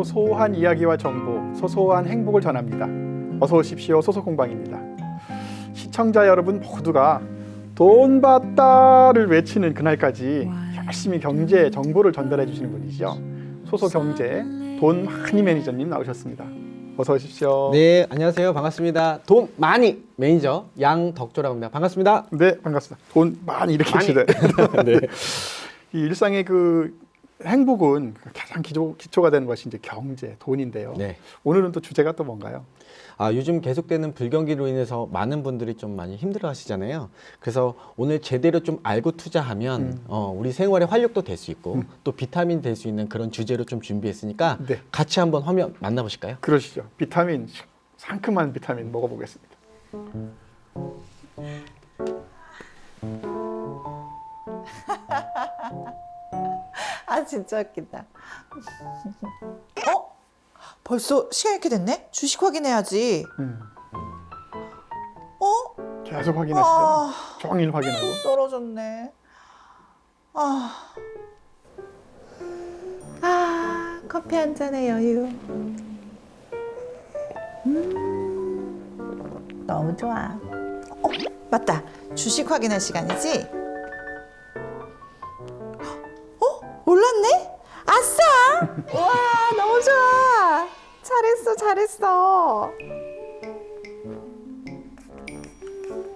소소한 이야기와 정보, 소소한 행복을 전합니다. 어서 오십시오. 소소공방입니다. 시청자 여러분 모두가 돈 받다를 외치는 그날까지 열심히 경제 정보를 전달해 주시는 분이죠. 소소경제 돈 많이 매니저님 나오셨습니다. 어서 오십시오. 네, 안녕하세요. 반갑습니다. 돈 많이 매니저 양덕조라고 합니다. 반갑습니다. 네, 반갑습니다. 돈 많이 이렇게 하시네. 네. 이 일상의 그 행복은 가장 기초가 되는 것이 이제 경제, 돈인데요. 네. 오늘은 또 주제가 또 뭔가요? 요즘 계속되는 불경기로 인해서 많은 분들이 좀 많이 힘들어 하시잖아요. 그래서 오늘 제대로 좀 알고 투자하면 우리 생활에 활력도 될 수 있고 또 비타민 될 수 있는 그런 주제로 좀 준비했으니까 네. 같이 한번 화면 만나보실까요? 그러시죠. 비타민, 상큼한 비타민 먹어보겠습니다. 아 진짜 웃긴다. 어? 벌써 시간 이렇게 됐네? 주식 확인해야지. 어? 계속 확인하시죠. 종일 확인하고. 또 떨어졌네. 커피 한 잔의 여유. 너무 좋아. 맞다. 주식 확인할 시간이지? 올랐네? 아싸! 와, 너무 좋아. 잘했어.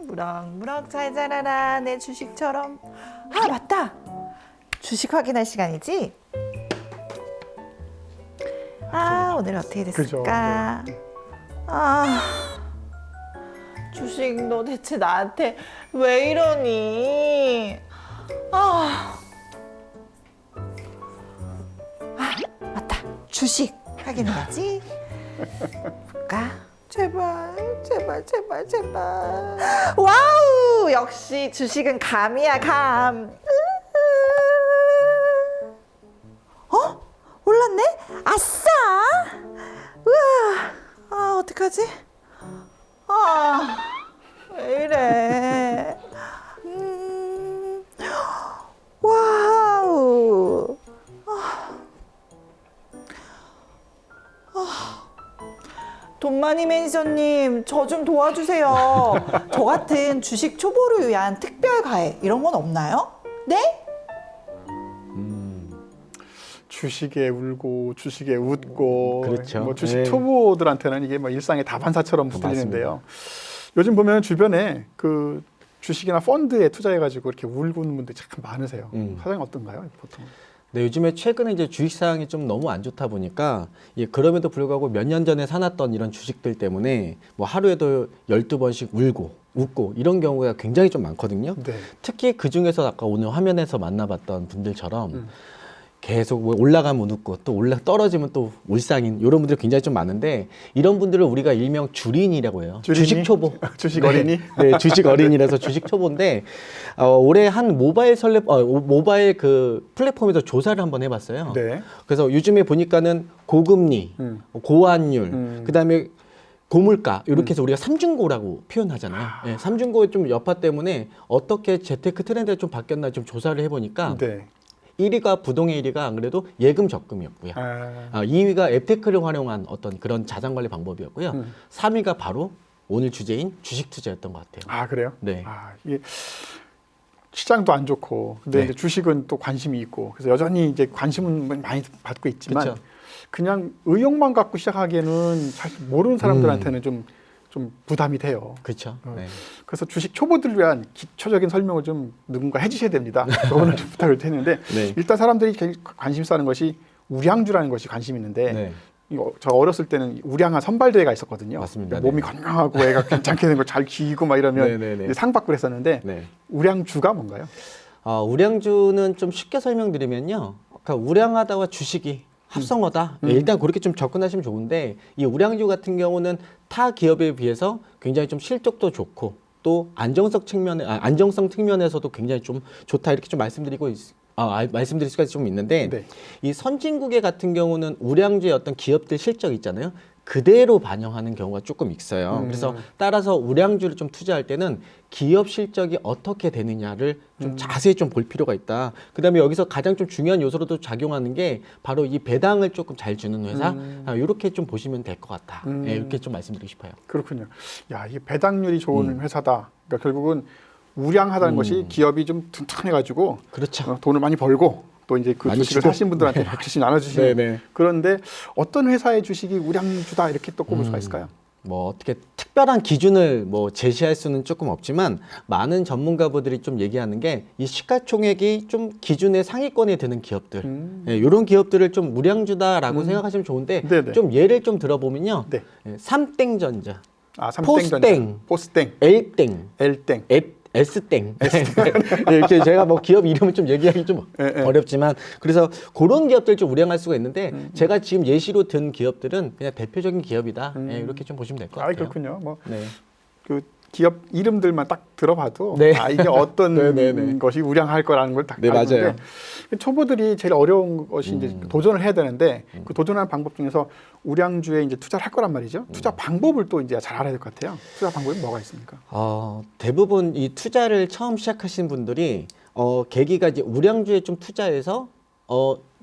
무럭무럭 잘 자라라, 내 주식처럼. 아, 맞다. 주식 확인할 시간이지? 오늘 어떻게 됐을까? 주식 너 대체 나한테 왜 이러니? 맞다. 주식 확인해야지. 볼까? 제발. 와우! 역시 주식은 감이야, 감. 올랐네? 아싸! 우와! 어떡하지? 왜 이래? 와우! 돈 많이 매니저님, 저 좀 도와주세요. 저 같은 주식 초보를 위한 특별 과외 이런 건 없나요? 네? 주식에 울고 주식에 웃고 그렇죠. 뭐 주식 네. 초보들한테는 이게 뭐 일상의 다반사처럼 들리는데요. 요즘 보면 주변에 그 주식이나 펀드에 투자해가지고 이렇게 울고 있는 분들이 참 많으세요. 사장님 어떤가요, 보통? 네, 요즘에 최근에 이제 주식 상황이 좀 너무 안 좋다 보니까 그럼에도 불구하고 몇 년 전에 사놨던 이런 주식들 때문에 뭐 하루에도 12번씩 울고 웃고 이런 경우가 굉장히 좀 많거든요. 네. 특히 그 중에서 아까 오늘 화면에서 만나봤던 분들처럼 계속 뭐 올라가면 웃고 또 떨어지면 또 울상인 이런 분들이 굉장히 좀 많은데 이런 분들을 우리가 일명 주린이라고 해요. 주린이? 주식 초보. 주식 어린이? 네, 주식 어린이라서 주식 초보인데 올해 한 모바일 그 플랫폼에서 조사를 한번 해봤어요. 네. 그래서 요즘에 보니까는 고금리, 고환율, 그다음에 고물가 이렇게 해서 우리가 삼중고라고 표현하잖아요. 네, 삼중고의 좀 여파 때문에 어떻게 재테크 트렌드가 좀 바뀌었나 좀 조사를 해보니까 네. 1위가 부동의 1위가 안 그래도 예금 적금이었고요. 2위가 앱테크를 활용한 어떤 그런 자산 관리 방법이었고요. 3위가 바로 오늘 주제인 주식 투자였던 것 같아요. 그래요? 네. 이게 시장도 안 좋고, 근데 네. 이제 주식은 또 관심이 있고, 그래서 여전히 이제 관심은 많이 받고 있지만, 그쵸. 그냥 의욕만 갖고 시작하기에는 사실 모르는 사람들한테는 좀 부담이 돼요. 그렇죠. 네. 그래서 주식 초보들을 위한 기초적인 설명을 좀 누군가 해주셔야 됩니다. 오늘 좀 부탁을 드리는데 네. 일단 사람들이 관심 있어하는 것이 우량주라는 것이 관심 있는데 네. 저 어렸을 때는 우량한 선발대회가 있었거든요. 맞습니다. 몸이 네. 건강하고 애가 괜찮게 되는 거 잘 키고 막 이러면 네. 상 받고 그랬었는데 네. 우량주가 뭔가요? 우량주는 좀 쉽게 설명드리면요. 그러니까 우량하다와 주식이 합성어다. 일단 그렇게 좀 접근하시면 좋은데 이 우량주 같은 경우는 타 기업에 비해서 굉장히 좀 실적도 좋고 또 안정성 측면에서도 굉장히 좀 좋다 이렇게 좀 말씀드릴 수가 좀 있는데 네. 이 선진국의 같은 경우는 우량주의 어떤 기업들 실적 있잖아요. 그대로 반영하는 경우가 조금 있어요. 그래서 따라서 우량주를 좀 투자할 때는 기업 실적이 어떻게 되느냐를 좀 자세히 좀 볼 필요가 있다. 그다음에 여기서 가장 좀 중요한 요소로도 작용하는 게 바로 이 배당을 조금 잘 주는 회사, 이렇게 좀 보시면 될 것 같다. 예, 이렇게 좀 말씀드리고 싶어요. 그렇군요. 야, 이 배당률이 좋은 회사다. 그러니까 결국은 우량하다는 것이 기업이 좀 튼튼해가지고 그렇죠. 돈을 많이 벌고 또 이제 그 많이 주식을 주고. 사신 분들한테 막 주식 나눠주시는. 네네. 그런데 어떤 회사의 주식이 우량주다 이렇게 또 꼽을 수가 있을까요? 뭐 어떻게 특별한 기준을 뭐 제시할 수는 조금 없지만 많은 전문가분들이 좀 얘기하는 게 이 시가총액이 좀 기준의 상위권에 드는 기업들, 예, 이런 기업들을 좀 우량주다라고 생각하시면 좋은데 네네. 좀 예를 좀 들어보면요, 네. 예, 삼땡전자, 아, 포스땡. 포스땡, L땡, L땡. S땡. 이렇게 제가 뭐 기업 이름을 좀 얘기하기 좀 예. 어렵지만 그래서 그런 기업들 좀 우량할 수가 있는데 제가 지금 예시로 든 기업들은 그냥 대표적인 기업이다. 예, 이렇게 좀 보시면 될 것 아, 같아요. 그렇군요. 뭐 네. 그 기업 이름들만 딱 들어봐도 네. 아, 이게 어떤 네네네. 것이 우량할 거라는 걸 딱 네, 아는데 맞아요. 초보들이 제일 어려운 것이 이제 도전을 해야 되는데 그 도전하는 방법 중에서 우량주에 이제 투자를 할 거란 말이죠. 투자 방법을 또 이제 잘 알아야 될 것 같아요. 투자 방법이 뭐가 있습니까? 대부분 이 투자를 처음 시작하신 분들이 계기가 이제 우량주에 좀 투자해서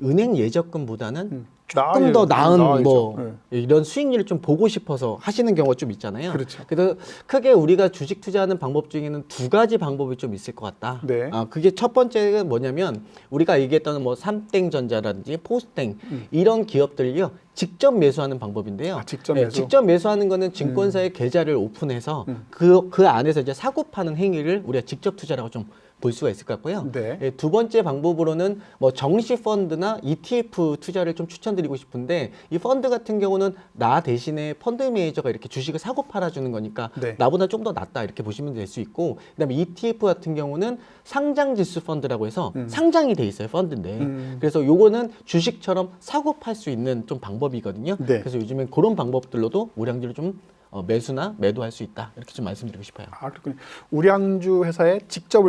은행 예적금보다는 조금 더 나은 뭐 이런 수익률을 좀 보고 싶어서 하시는 경우가 좀 있잖아요. 그렇죠. 그래서 크게 우리가 주식 투자하는 방법 중에는 두 가지 방법이 좀 있을 것 같다. 네. 그게 첫 번째는 뭐냐면 우리가 얘기했던 뭐 삼땡전자라든지 포스땡 이런 기업들이요 직접 매수하는 방법인데요. 아, 직접 네, 매수? 직접 매수하는 거는 증권사의 계좌를 오픈해서 그 안에서 이제 사고 파는 행위를 우리가 직접 투자라고 좀 볼 수가 있을 것 같고요. 네. 예, 두 번째 방법으로는 뭐 정시 펀드나 ETF 투자를 좀 추천드리고 싶은데 이 펀드 같은 경우는 나 대신에 펀드 매니저가 이렇게 주식을 사고 팔아주는 거니까 네. 나보다 좀 더 낫다 이렇게 보시면 될 수 있고 그다음에 ETF 같은 경우는 상장 지수 펀드라고 해서 상장이 돼 있어요 펀드인데 그래서 요거는 주식처럼 사고 팔 수 있는 좀 방법이거든요. 네. 그래서 요즘엔 그런 방법들로도 우량주를 좀 매수나 매도할 수 있다 이렇게 좀 말씀드리고 싶어요. 아, 그렇군요. 우량주 회사에 직접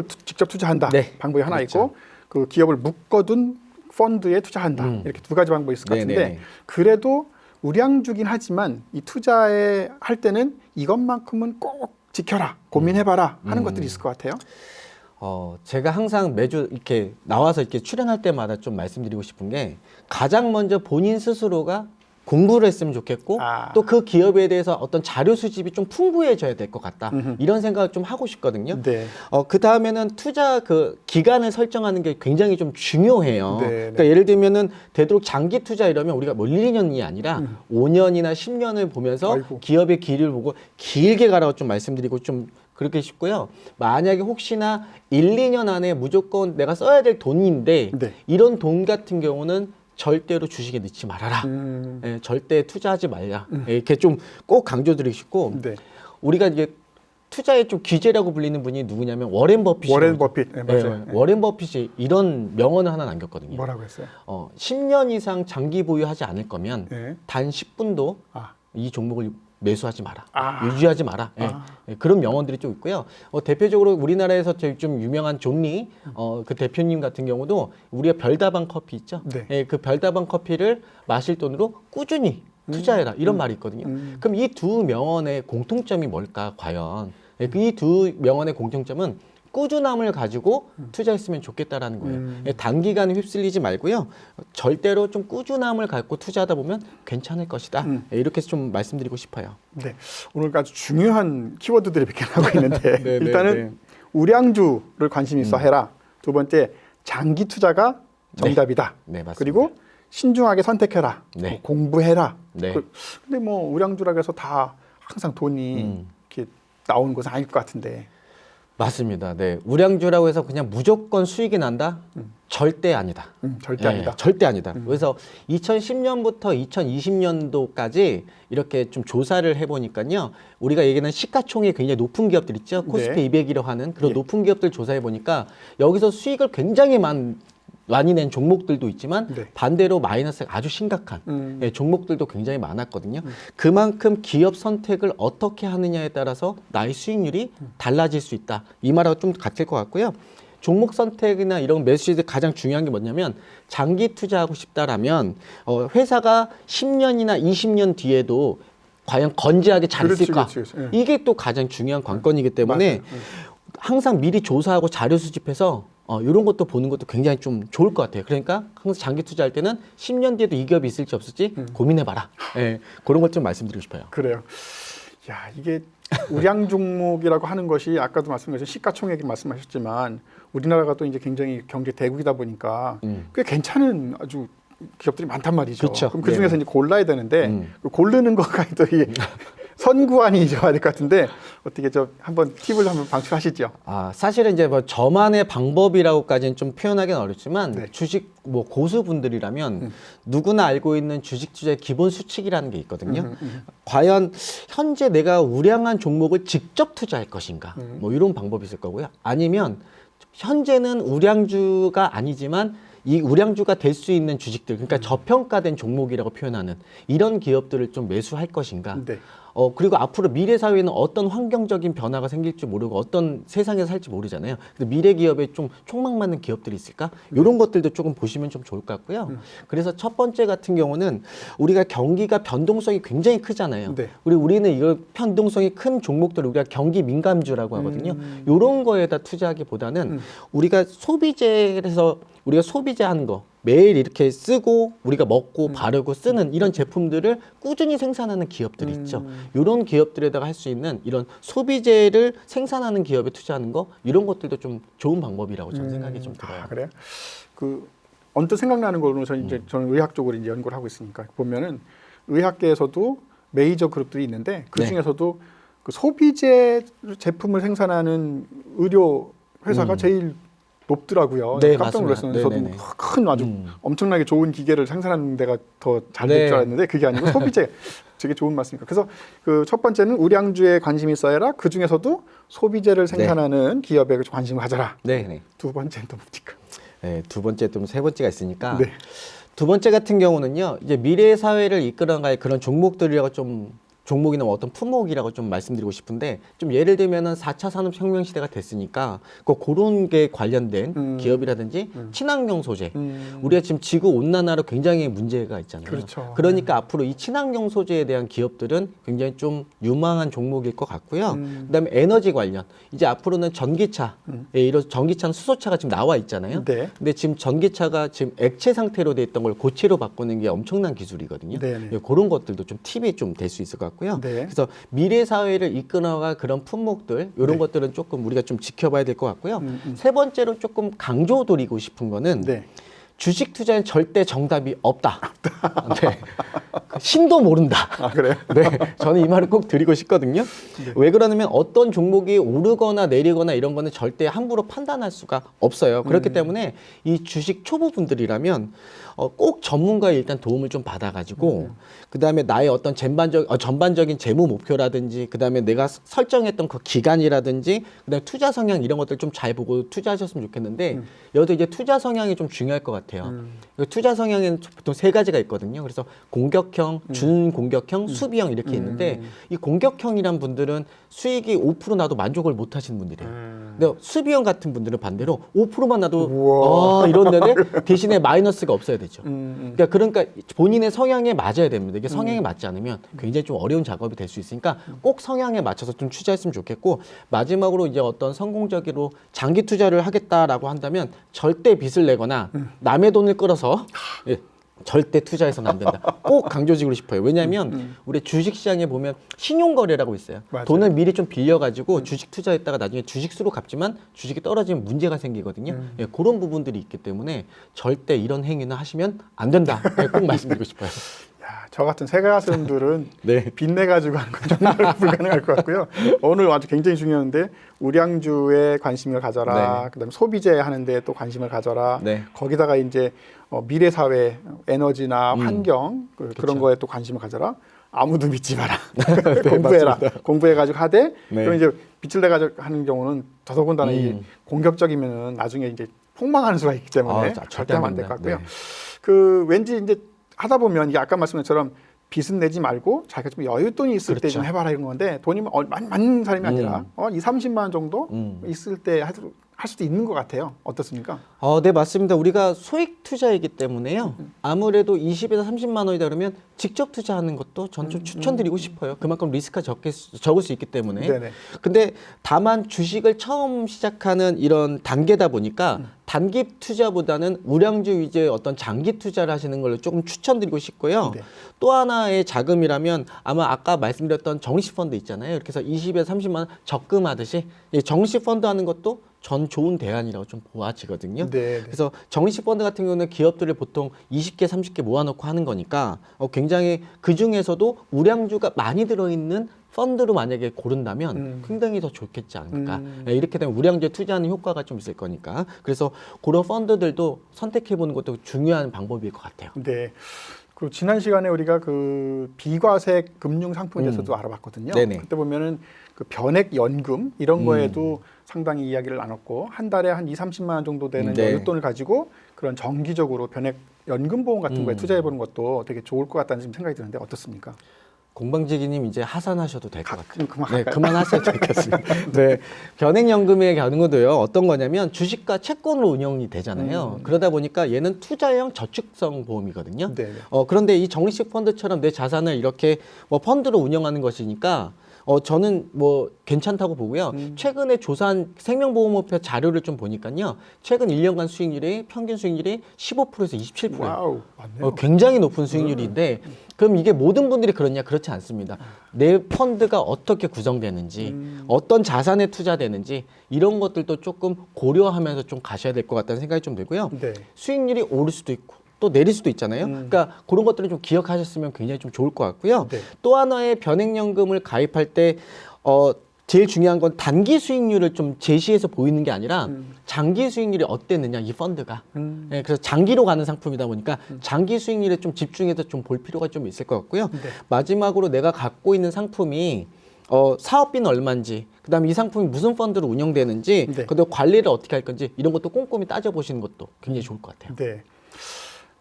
투자한다. 네. 방법이 하나 그렇죠. 있고 그 기업을 묶어둔 펀드에 투자한다. 이렇게 두 가지 방법이 있을 것 같은데 네네네. 그래도 우량주긴 하지만 이 투자에 할 때는 이것만큼은 꼭 지켜라, 고민해봐라 하는 것들이 있을 것 같아요. 제가 항상 매주 이렇게 나와서 이렇게 출연할 때마다 좀 말씀드리고 싶은 게 가장 먼저 본인 스스로가 공부를 했으면 좋겠고 또 그 기업에 대해서 어떤 자료 수집이 좀 풍부해져야 될 것 같다. 이런 생각을 좀 하고 싶거든요. 네. 그 다음에는 투자 그 기간을 설정하는 게 굉장히 좀 중요해요. 네, 그러니까 예를 들면은 되도록 장기 투자 이러면 우리가 뭐 1, 2년이 아니라 5년이나 10년을 보면서 아이고. 기업의 길을 보고 길게 가라고 좀 말씀드리고 좀 그렇게 싶고요. 만약에 혹시나 1, 2년 안에 무조건 내가 써야 될 돈인데 네. 이런 돈 같은 경우는 절대로 주식에 넣지 말아라. 예, 절대 투자하지 말라. 예, 이렇게 좀 꼭 강조드리고 싶고 네. 우리가 이제 투자의 좀 귀재라고 불리는 분이 누구냐면 워렌 버핏이 워렌 버핏. 네, 맞아요. 네. 워렌 버핏이 이런 명언을 하나 남겼거든요. 뭐라고 했어요? 10년 이상 장기 보유하지 않을 거면 네. 단 10분도 아, 이 종목을 매수하지 마라. 아. 유지하지 마라. 예. 아. 예, 그런 명언들이 좀 있고요. 대표적으로 우리나라에서 제일 좀 유명한 존리 그 대표님 같은 경우도 우리가 별다방 커피 있죠. 네. 예, 그 별다방 커피를 마실 돈으로 꾸준히 투자해라 이런 말이 있거든요. 그럼 이 두 명언의 공통점이 뭘까 과연? 이 두 명언의 공통점은 꾸준함을 가지고 투자했으면 좋겠다라는 거예요. 예, 단기간에 휩쓸리지 말고요. 절대로 좀 꾸준함을 갖고 투자하다 보면 괜찮을 것이다. 예, 이렇게 좀 말씀드리고 싶어요. 네. 오늘 아주 중요한 키워드들이 몇 개 나오고 있는데 네, 일단은 네. 우량주를 관심 있어 해라. 두 번째 장기 투자가 정답이다. 네, 맞습니다. 그리고 신중하게 선택해라. 네. 뭐 공부해라. 네. 근데 뭐 우량주라고 해서 다 항상 돈이 이렇게 나오는 것은 아닐 것 같은데. 맞습니다. 네. 우량주라고 해서 그냥 무조건 수익이 난다? 절대 아니다. 절대 예, 아니다. 절대 아니다. 그래서 2010년부터 2020년도까지 이렇게 좀 조사를 해보니까요. 우리가 얘기하는 시가총액이 굉장히 높은 기업들 있죠. 코스피 200이라고 하는 그런 예. 높은 기업들 조사해보니까 여기서 수익을 굉장히 많이 낸 종목들도 있지만 네. 반대로 마이너스가 아주 심각한 예, 종목들도 굉장히 많았거든요. 그만큼 기업 선택을 어떻게 하느냐에 따라서 나의 수익률이 달라질 수 있다. 이 말하고 좀 같을 것 같고요. 종목 선택이나 이런 매수시대 가장 중요한 게 뭐냐면 장기 투자하고 싶다라면 회사가 10년이나 20년 뒤에도 과연 건재하게 잘 그렇지, 있을까? 그렇지, 그렇지. 이게 또 가장 중요한 관건이기 때문에 맞아요. 항상 미리 조사하고 자료 수집해서 이런 것도 보는 것도 굉장히 좀 좋을 것 같아요. 그러니까 항상 장기 투자할 때는 10년 뒤에도 이 기업이 있을지 없을지 고민해봐라. 예, 그런 것 좀 말씀드리고 싶어요. 그래요. 야, 이게 우량 종목이라고 하는 것이 아까도 말씀하신 시가총액이 말씀하셨지만 우리나라가 또 이제 굉장히 경제 대국이다 보니까 꽤 괜찮은 아주 기업들이 많단 말이죠. 그쵸. 그럼 그 중에서 네. 이제 골라야 되는데 그 고르는 것과 또 이게 선구안이 좋아야 될 것 같은데 어떻게 한번 팁을 한번 방출하시죠. 사실은 이제 뭐 저만의 방법이라고까지는 좀 표현하기는 어렵지만 네. 주식 뭐 고수분들이라면 누구나 알고 있는 주식 투자의 기본 수칙이라는 게 있거든요. 과연 현재 내가 우량한 종목을 직접 투자할 것인가? 뭐 이런 방법이 있을 거고요. 아니면 현재는 우량주가 아니지만 이 우량주가 될 수 있는 주식들, 그러니까 저평가된 종목이라고 표현하는 이런 기업들을 좀 매수할 것인가? 네. 그리고 앞으로 미래 사회에는 어떤 환경적인 변화가 생길지 모르고 어떤 세상에서 살지 모르잖아요. 근데 미래 기업에 좀 촉망맞는 기업들이 있을까? 이런 것들도 조금 보시면 좀 좋을 것 같고요. 그래서 첫 번째 같은 경우는 우리가 경기가 변동성이 굉장히 크잖아요. 네. 우리는 이걸 변동성이 큰 종목들을 우리가 경기 민감주라고 하거든요. 이런 거에다 투자하기보다는 우리가 소비재에서 우리가 소비재하는 거 매일 이렇게 쓰고 우리가 먹고 바르고 쓰는 이런 제품들을 꾸준히 생산하는 기업들이 있죠. 이런 기업들에다가 할 수 있는 이런 소비재를 생산하는 기업에 투자하는 거 이런 것들도 좀 좋은 방법이라고 저는 생각이 좀 들어요. 그래요? 언뜻 생각나는 거로 저는 의학 쪽으로 이제 연구를 하고 있으니까 보면은 의학계에서도 메이저 그룹들이 있는데 그 중에서도 그 소비재 제품을 생산하는 의료 회사가 제일 높더라고요. 네, 깜짝 놀랐어요. 맞습니다. 저도 네네네. 큰 아주 엄청나게 좋은 기계를 생산하는 데가 더 잘 될 네. 줄 알았는데 그게 아니고 소비재 되게 좋은 말씀입니다. 그래서 그 첫 번째는 우량주에 관심이 있어야라. 그 중에서도 소비재를 생산하는 기업에 관심을 가져라. 네. 두 번째는 또 뭡니까? 네, 두 번째 또 세 번째가 있으니까 네. 두 번째 같은 경우는요. 이제 미래 사회를 이끌어갈 그런 종목들이라고 좀 종목이나 어떤 품목이라고 좀 말씀드리고 싶은데 좀 예를 들면은 4차 산업혁명 시대가 됐으니까 그런 게 관련된 기업이라든지 친환경 소재 우리가 지금 지구 온난화로 굉장히 문제가 있잖아요. 그렇죠. 그러니까 앞으로 이 친환경 소재에 대한 기업들은 굉장히 좀 유망한 종목일 것 같고요. 그다음에 에너지 관련 이제 앞으로는 전기차 이런 전기차는 수소차가 지금 나와 있잖아요. 네. 근데 지금 전기차가 지금 액체 상태로 돼 있던 걸 고체로 바꾸는 게 엄청난 기술이거든요. 네네. 예, 그런 것들도 좀 팁이 좀 될 수 있을 것 같고요. 네. 그래서 미래 사회를 이끌어갈 그런 품목들 이런 것들은 조금 우리가 좀 지켜봐야 될 것 같고요. 세 번째로 조금 강조드리고 싶은 거는 네. 주식 투자엔 절대 정답이 없다. 네. 신도 모른다. 그래요? 네, 저는 이 말을 꼭 드리고 싶거든요. 왜 그러냐면 어떤 종목이 오르거나 내리거나 이런 거는 절대 함부로 판단할 수가 없어요. 그렇기 때문에 이 주식 초보분들이라면 꼭 전문가의 일단 도움을 좀 받아가지고 그다음에 나의 어떤 전반적인 재무 목표라든지 그다음에 내가 설정했던 그 기간이라든지 그다음에 투자 성향 이런 것들 좀 잘 보고 투자하셨으면 좋겠는데 여기도 이제 투자 성향이 좀 중요할 것 같아요. 투자 성향에는 보통 세 가지가 있거든요. 그래서 공격형, 준공격형, 수비형 이렇게 있는데 이 공격형이란 분들은 수익이 5% 나도 만족을 못 하시는 분들이에요. 근데 수비형 같은 분들은 반대로 5%만 나도 우와. 이런데 대신에 마이너스가 없어야 되죠. 그러니까 본인의 성향에 맞아야 됩니다. 이게 성향에 맞지 않으면 굉장히 좀 어려운 작업이 될 수 있으니까 꼭 성향에 맞춰서 좀 투자했으면 좋겠고 마지막으로 이제 어떤 성공적으로 장기 투자를 하겠다라고 한다면 절대 빚을 내거나 남의 돈을 끌어서 절대 투자해서는 안 된다. 꼭 강조드리고 싶어요. 왜냐하면 우리 주식시장에 보면 신용거래라고 있어요. 맞아요. 돈을 미리 좀 빌려가지고 주식 투자했다가 나중에 주식수로 갚지만 주식이 떨어지면 문제가 생기거든요. 예, 그런 부분들이 있기 때문에 절대 이런 행위는 하시면 안 된다. 예, 꼭 말씀드리고 싶어요. 야, 저 같은 세가슴들은 네. 빚내 가지고 하는 건 정말 불가능할 것 같고요. 오늘 아주 굉장히 중요한데 우량주에 관심을 가져라. 네. 그다음에 소비재 하는데 또 관심을 가져라. 네. 거기다가 이제 미래 사회, 에너지나 환경 그런 거에 또 관심을 가져라. 아무도 믿지 마라. 공부해라. 공부해가지고 하되 네. 그럼 이제 빚을 내 가지고 하는 경우는 더더군다나 이 공격적이면은 나중에 이제 폭망하는 수가 있기 때문에 절대 하면 안 될 것 같고요. 네. 그 왠지 이제 하다 보면 이게 아까 말씀한 것처럼 빚은 내지 말고 자기가 좀 여윳돈이 있을 때 좀 그렇죠. 해봐라 이런 건데 돈이 많은 사람이 아니라 2, 30만 원 정도 있을 때 할 수도 있는 것 같아요. 어떻습니까? 네, 맞습니다. 우리가 소액 투자이기 때문에요. 아무래도 20에서 30만 원이다 그러면 직접 투자하는 것도 전 좀 추천드리고 싶어요. 그만큼 리스크가 적을 수 있기 때문에. 네네. 근데 다만 주식을 처음 시작하는 이런 단계다 보니까 단기 투자보다는 우량주 위주의 어떤 장기 투자를 하시는 걸로 조금 추천드리고 싶고요. 네. 또 하나의 자금이라면 아마 아까 말씀드렸던 정시 펀드 있잖아요. 이렇게 해서 20에서 30만 원 적금하듯이 이 정시 펀드 하는 것도 전 좋은 대안이라고 좀 보아지거든요. 네. 그래서 정시 펀드 같은 경우는 기업들을 보통 20개, 30개 모아놓고 하는 거니까 굉장히 그 중에서도 우량주가 많이 들어있는 펀드로 만약에 고른다면 굉장히 더 좋겠지 않을까. 이렇게 되면 우량주에 투자하는 효과가 좀 있을 거니까. 그래서 그런 펀드들도 선택해보는 것도 중요한 방법일 것 같아요. 네. 그 지난 시간에 우리가 그 비과세 금융 상품에 대해서도 알아봤거든요. 네네. 그때 보면은 그 변액 연금 이런 거에도 상당히 이야기를 나눴고 한 달에 한 2, 30만 원 정도 되는 네. 여윳돈을 가지고 그런 정기적으로 변액 연금 보험 같은 거에 투자해 보는 것도 되게 좋을 것 같다는 지금 생각이 드는데 어떻습니까? 공방지기님 이제 하산하셔도 될 것 같아요. 그만할까요? 네, 그만하셔도 될 것 같습니다. 네, 변액연금의 경우도요. 어떤 거냐면 주식과 채권으로 운영이 되잖아요. 그러다 보니까 얘는 투자형 저축성 보험이거든요. 네. 그런데 이 적립식 펀드처럼 내 자산을 이렇게 뭐 펀드로 운영하는 것이니까 저는 뭐 괜찮다고 보고요. 최근에 조사한 생명보험업체 자료를 좀 보니까요. 최근 1년간 수익률이 평균 수익률이 15%에서 27%예요. 와우, 맞네요. 굉장히 높은 수익률인데 그럼 이게 모든 분들이 그렇냐? 그렇지 않습니다. 내 펀드가 어떻게 구성되는지 어떤 자산에 투자되는지 이런 것들도 조금 고려하면서 좀 가셔야 될 것 같다는 생각이 좀 들고요. 네. 수익률이 오를 수도 있고 또 내릴 수도 있잖아요. 그러니까 그런 것들을 좀 기억하셨으면 굉장히 좀 좋을 것 같고요. 네. 또 하나의 변액연금을 가입할 때 제일 중요한 건 단기 수익률을 좀 제시해서 보이는 게 아니라 장기 수익률이 어땠느냐 이 펀드가. 네, 그래서 장기로 가는 상품이다 보니까 장기 수익률에 좀 집중해서 좀 볼 필요가 좀 있을 것 같고요. 네. 마지막으로 내가 갖고 있는 상품이 사업비는 얼마인지, 그다음에 이 상품이 무슨 펀드로 운영되는지, 네. 그다음 관리를 어떻게 할 건지 이런 것도 꼼꼼히 따져보시는 것도 굉장히 좋을 것 같아요. 네.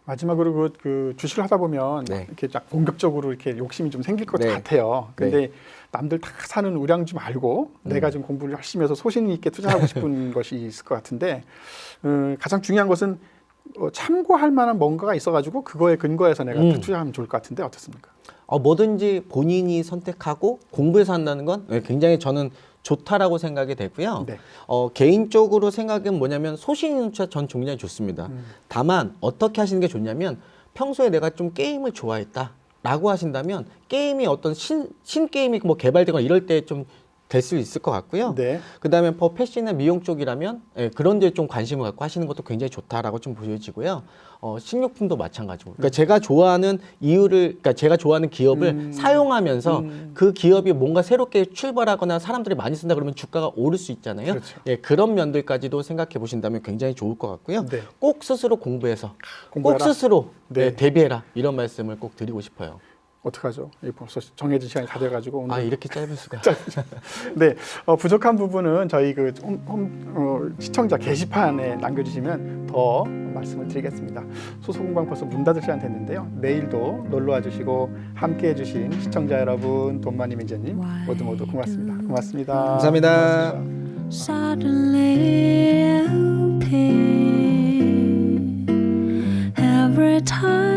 마지막으로 그 주식을 하다 보면 네. 이렇게 딱 본격적으로 이렇게 욕심이 좀 생길 것 네. 같아요. 근데 네. 남들 다 사는 우량주 말고 내가 좀 공부를 열심히 해서 소신 있게 투자하고 싶은 것이 있을 것 같은데 가장 중요한 것은 참고할 만한 뭔가가 있어가지고 그거에 근거해서 내가 투자하면 좋을 것 같은데 어떻습니까? 뭐든지 본인이 선택하고 공부해서 한다는 건 굉장히 저는 좋다라고 생각이 되고요. 네. 개인적으로 생각은 뭐냐면 소신 있는 투자 전 굉장히 좋습니다. 다만 어떻게 하시는 게 좋냐면 평소에 내가 좀 게임을 좋아했다라고 하신다면 게임이 어떤 신게임이 뭐 개발되거나 이럴 때 좀 될 수 있을 것 같고요. 네. 그다음에 패션이나 미용 쪽이라면 그런 데 좀 관심을 갖고 하시는 것도 굉장히 좋다라고 좀 보여지고요. 식료품도 마찬가지고. 그러니까 제가 좋아하는 그러니까 제가 좋아하는 기업을 사용하면서 그 기업이 뭔가 새롭게 출발하거나 사람들이 많이 쓴다 그러면 주가가 오를 수 있잖아요. 그렇죠. 그런 면들까지도 생각해 보신다면 굉장히 좋을 것 같고요. 네. 꼭 스스로 공부해서 공부해라. 꼭 스스로 네. 대비해라 이런 말씀을 꼭 드리고 싶어요. 어떡하죠? 벌써 정해진 시간이 다 돼가지고 오늘 이렇게 짧을 수가. 네, 부족한 부분은 저희 그 시청자 게시판에 남겨주시면 더 말씀을 드리겠습니다. 소소공방 벌써 문 닫을 시간 됐는데요. 내일도 놀러와 주시고 함께해 주신 시청자 여러분, 돈많이 매니저님 모두 고맙습니다. 고맙습니다. 감사합니다. 고맙습니다. Suddenly appear every time